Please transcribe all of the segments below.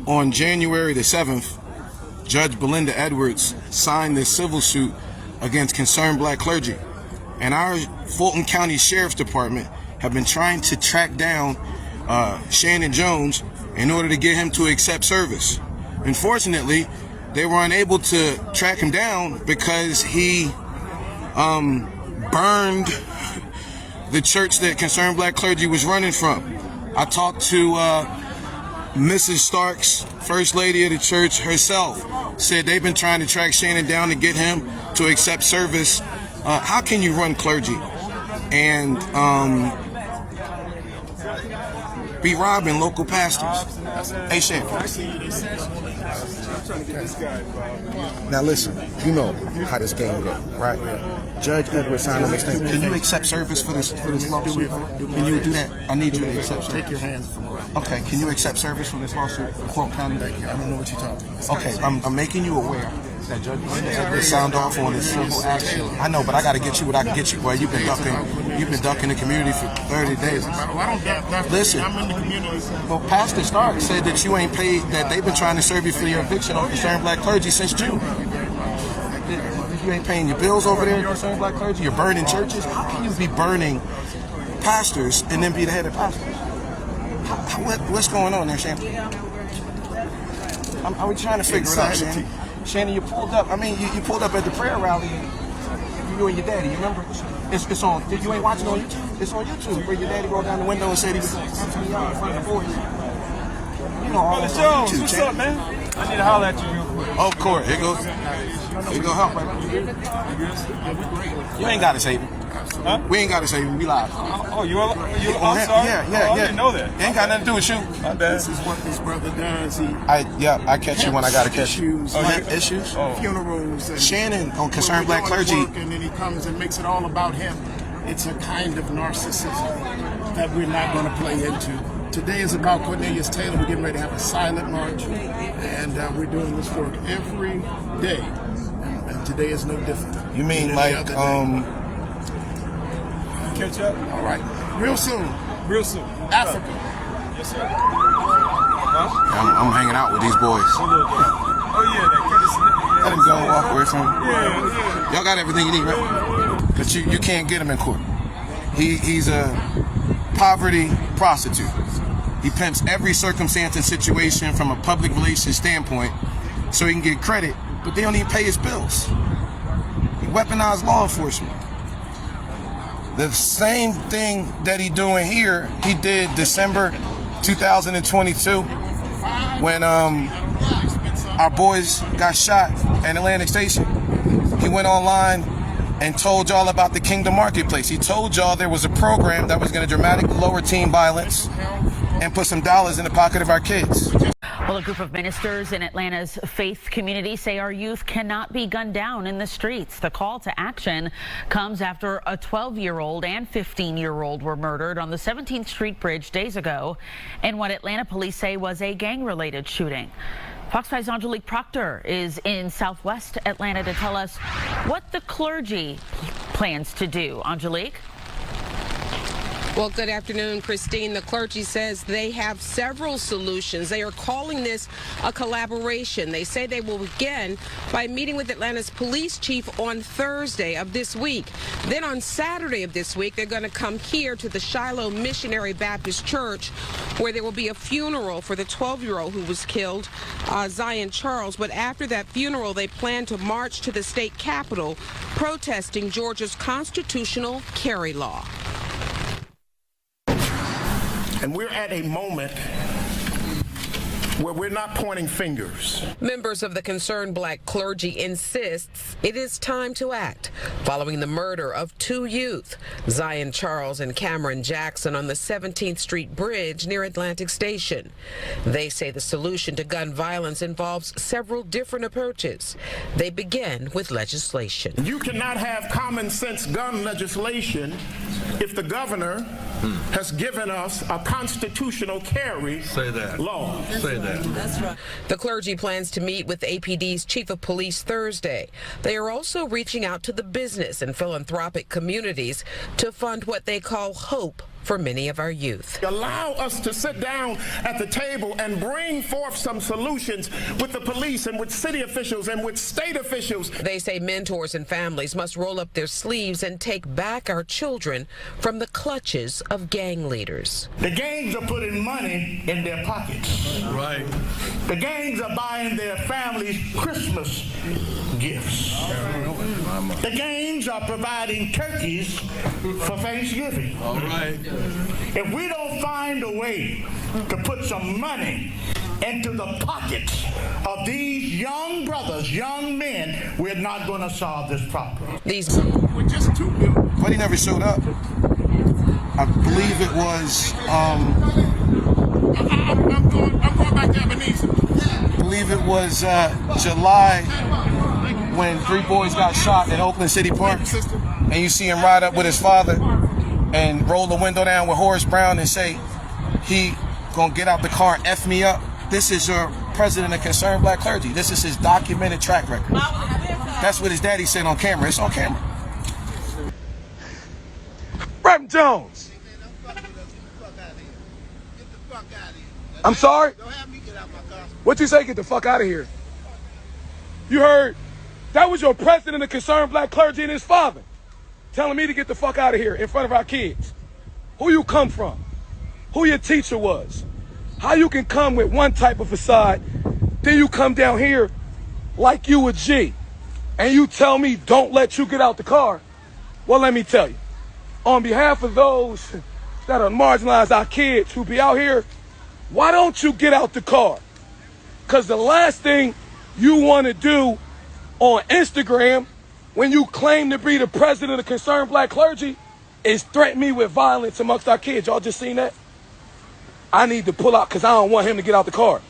On January the 7th, Judge Belinda Edwards signed this civil suit against Concerned Black Clergy. And our Fulton County Sheriff's Department have been trying to track down Shanan Jones in order to get him to accept service. Unfortunately, they were unable to track him down because he burned the church that Concerned Black Clergy was running from. I talked to Mrs. Starks, First Lady of the church herself, said they've been trying to track Shanan down to get him to accept service. How can you run clergy and be robbing local pastors? Hey, Shan. Now listen, you know how this game goes, right? Judge Edwards signed this thing. Can you accept service for this lawsuit? Can you do that? I need you to accept service. Take your hands from around. Okay, can you accept service for this lawsuit in Fulton County? I don't know what you're talking about. Okay, I'm making you aware that Judge Belinda Edwards signed off on this civil action. I know, but I got to get you what I can get you. Boy, you've been ducking the community for 30 days. Listen, I'm in the community. Well, Pastor Stark said that you ain't paid, that they've been trying to serve you for your eviction on Concerned Black Clergy since June. You ain't paying your bills over there at Concerned Black Clergy. You're burning churches. How can you be burning pastors and then be the head of pastors? What's going on there, Shannon? Are we trying to figure it out, Shannon? Shannon, you pulled up. I mean, you pulled up at the prayer rally. You and your daddy. You remember? It's on. You ain't watching on YouTube. It's on YouTube where your daddy rolled down the window and said he was in front of the boys. You know all this on YouTube. What's up, man? I need to holler at you real quick. Oh, of course. Here goes. Here go help, right? You ain't got to save him. Huh? We ain't got to save him. We live. Oh, you are? I'm sorry? Yeah. I didn't know that. Ain't got nothing to do with you. My bad. This is what this brother does. I catch you when I gotta catch you. Issues? Funerals. And Shannon on Concerned Black Clergy. And then he comes and makes it all about him. It's a kind of narcissism that we're not going to play into. Today is about Cornelius Taylor. We're getting ready to have a silent march, and we're doing this work every day. And today is no different. You mean like Catch up? All right. Real soon. Real soon. Africa. Yes, sir. I'm hanging out with these boys. Oh, yeah, that courtesy. Let him go walk with him. Yeah. Y'all got everything you need, right? But you can't get him in court. He's a poverty prostitute. He pimps every circumstance and situation from a public relations standpoint so he can get credit, but they don't even pay his bills. He weaponized law enforcement. The same thing that he doing here, he did December 2022 when our boys got shot at Atlantic Station. He went online and told y'all about the Kingdom Marketplace. He told y'all there was a program that was going to dramatically lower teen violence and put some dollars in the pocket of our kids. Well, a group of ministers in Atlanta's faith community say our youth cannot be gunned down in the streets. The call to action comes after a 12-year-old and 15-year-old were murdered on the 17th Street Bridge days ago in what Atlanta police say was a gang-related shooting. Fox 5's Angelique Proctor is in Southwest Atlanta to tell us what the clergy plans to do. Angelique? Well, good afternoon, Christine. The clergy says they have several solutions. They are calling this a collaboration. They say they will begin by meeting with Atlanta's police chief on Thursday of this week. Then on Saturday of this week, they're going to come here to the Shiloh Missionary Baptist Church, where there will be a funeral for the 12-year-old who was killed, Zion Charles. But after that funeral, they plan to march to the state capitol, protesting Georgia's constitutional carry law. And we're at a moment where we're not pointing fingers. Members of the Concerned Black Clergy insists it is time to act following the murder of two youth, Zion Charles and Cameron Jackson, on the 17th Street Bridge near Atlantic Station. They say the solution to gun violence involves several different approaches. They begin with legislation. You cannot have common sense gun legislation if the governor has given us a constitutional carry law. Say that. That's right. The clergy plans to meet with APD's chief of police Thursday. They are also reaching out to the business and philanthropic communities to fund what they call Hope for many of our youth. Allow us to sit down at the table and bring forth some solutions with the police and with city officials and with state officials. They say mentors and families must roll up their sleeves and take back our children from the clutches of gang leaders. The gangs are putting money in their pockets. Right. The gangs are buying their families Christmas gifts. The gangs are providing turkeys for Thanksgiving. All right. If we don't find a way to put some money into the pockets of these young brothers, young men, we're not going to solve this problem. With just 2 billion. But he never showed up. I believe it was, I'm going back to Ebenezer. I believe it was July when 3 boys got shot in Oakland City Park, and you see him ride up with his father and roll the window down with Horace Brown and say, he gonna get out the car and F me up. This is your president of Concerned Black Clergy. This is his documented track record. That's what his daddy said on camera. It's on camera. Shanan Jones. I'm sorry? What'd you say? Get the fuck out of here. You heard? That was your president of Concerned Black Clergy and his father telling me to get the fuck out of here in front of our kids. Who you come from? Who your teacher was? How you can come with one type of facade, then you come down here like you a G, and you tell me don't let you get out the car? Well, let me tell you, on behalf of those that are marginalized, our kids who be out here, why don't you get out the car? Because the last thing you want to do on Instagram when you claim to be the president of Concerned Black Clergy is threaten me with violence amongst our kids. Y'all just seen that? I need to pull out because I don't want him to get out the car.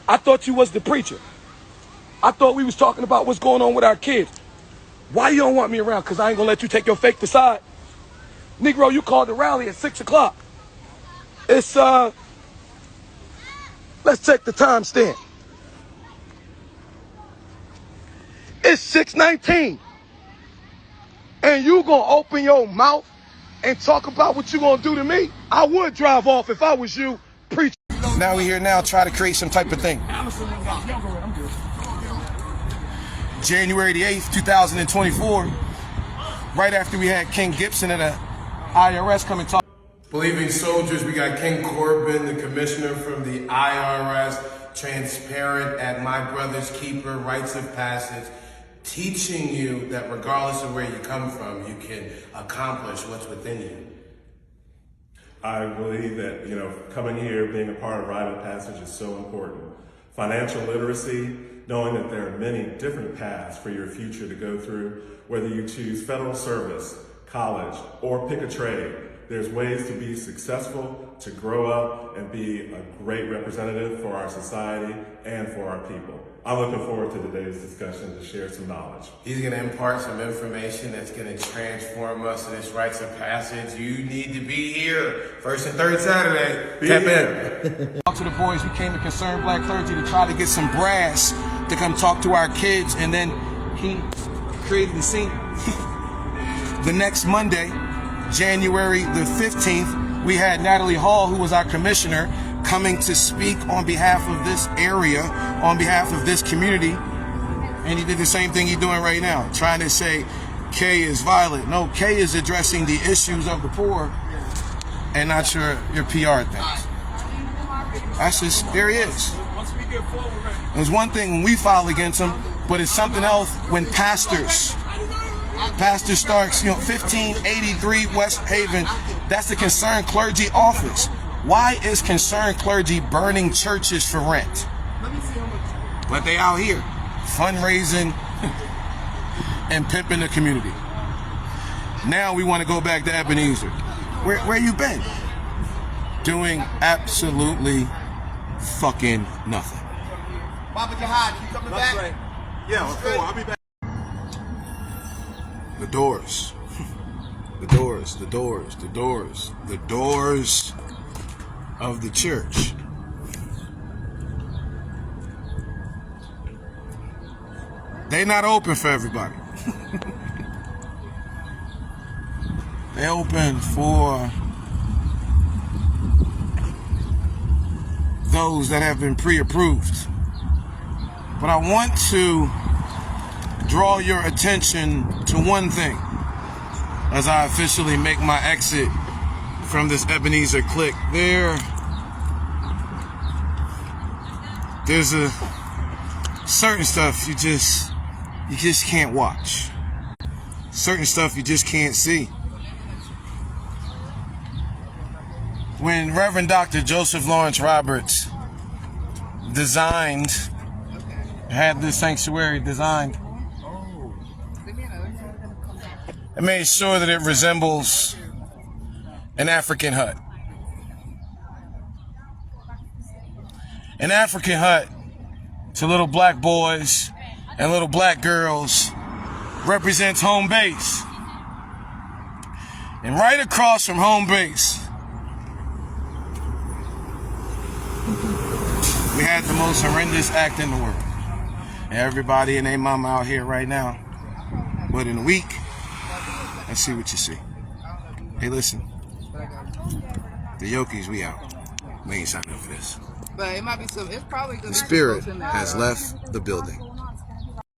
I thought you was the preacher. I thought we was talking about what's going on with our kids. Why you don't want me around? Because I ain't going to let you take your fake facade. Negro, you called the rally at 6 o'clock. It's, let's check the timestamp. It's 6:19. And you going to open your mouth and talk about what you going to do to me? I would drive off if I was you, preacher. Now we here now try to create some type of thing. January the 8th, 2024, right after we had King Gibson and the IRS come and talk. Believing soldiers, we got King Corbin, the commissioner from the IRS, transparent at My Brother's Keeper, rites of passage, teaching you that regardless of where you come from, you can accomplish what's within you. I believe that, coming here, being a part of Rite of Passage is so important. Financial literacy, knowing that there are many different paths for your future to go through, whether you choose federal service, college, or pick a trade. There's ways to be successful, to grow up and be a great representative for our society and for our people. I'm looking forward to today's discussion to share some knowledge. He's going to impart some information that's going to transform us in this rites of passage. You need to be here. First and third Saturday. Tap in. Talk to the boys. We came to Concerned Black Clergy to try to get some brass to come talk to our kids. And then he created the scene. The next Monday, January the 15th, we had Natalie Hall, who was our commissioner, coming to speak on behalf of this area, on behalf of this community. And he did the same thing he's doing right now, trying to say K is violent. No, K is addressing the issues of the poor and not your PR things. That's just, there he is. There's one thing when we file against him, but it's something else when pastors. Pastor Starks, 1583 West Haven, that's the Concerned Clergy office. Why is Concerned Clergy burning churches for rent? But they out here fundraising and pimping the community. Now we want to go back to Ebenezer. Where you been? Doing absolutely fucking nothing. Baba Jihad, you coming back? Right. Yeah, I'll be back. The doors. The doors, the doors, the doors, the doors of the church. They not open for everybody. They open for those that have been pre-approved. But I want to draw your attention to one thing as I officially make my exit from this Ebenezer clique. There's a certain stuff you just can't watch. Certain stuff you just can't see. When Reverend Dr. Joseph Lawrence Roberts had this sanctuary designed, it made sure that it resembles an African hut. An African hut to little black boys and little black girls represents home base. And right across from home base, we had the most horrendous act in the world. And everybody and their mama out here right now. But in a week, let's see what you see. Hey, listen. The Yokis, we out. We ain't signed up for this. But it might be some. It's probably good. The spirit has left the building.